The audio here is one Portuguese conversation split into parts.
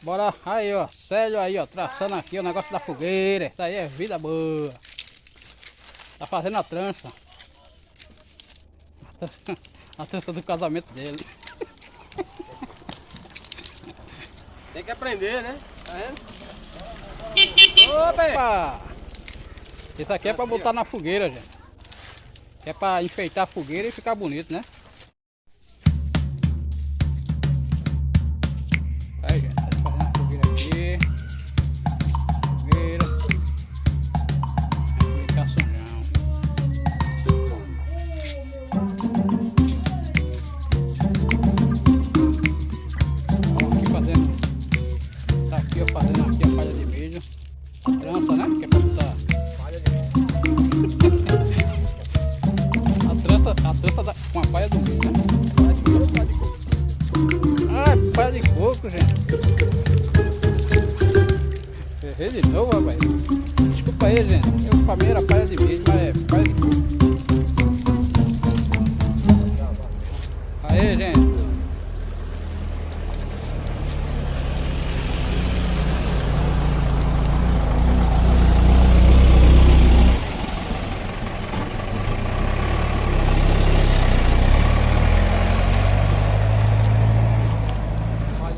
Bora aí, ó. Célio aí, ó. Traçando aqui o negócio da fogueira. Isso aí é vida boa. Tá fazendo a trança. A trança do casamento dele. Tem que aprender, né? Tá vendo? Opa! Isso aqui é pra botar na fogueira, gente. É pra enfeitar a fogueira e ficar bonito, né? Aí, gente, tá fazendo a fogueira aqui. Fogueira. Ficar sujão. Ó, aqui fazendo. Tá aqui, ó, fazendo aqui a palha de milho. A trança, né? Que é pra botar. Palha de milho. A trança com a palha do milho, né? Palha de milho ou palha de coco? Ah, palha de coco, gente. Errei de novo, rapaz. Desculpa aí, gente. Eu pra mim era palha de milho, mas é palha de coco. Aí, gente.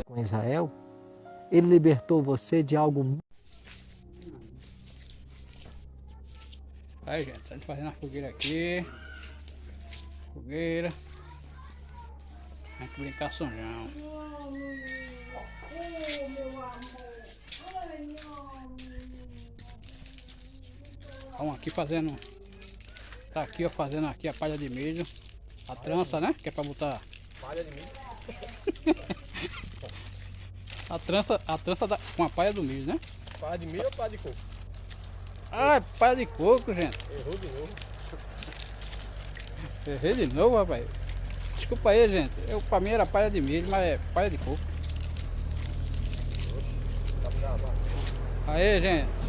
Com Israel, ele libertou você de algo. Aí, gente, tá fazendo a fogueira aqui. Fogueira. Tem que brincar sonhão. Vamos aqui fazendo. Tá aqui, ó, fazendo aqui a palha de milho. A trança, né? Que é pra botar. Palha de milho. A trança com a palha do milho, né? Palha de milho ou palha de coco? Ah, é palha de coco, gente. Errou de novo. Errei de novo, rapaz. Desculpa aí, gente. Eu pra mim era palha de milho, mas é palha de coco. Tá bravo. Aí, gente.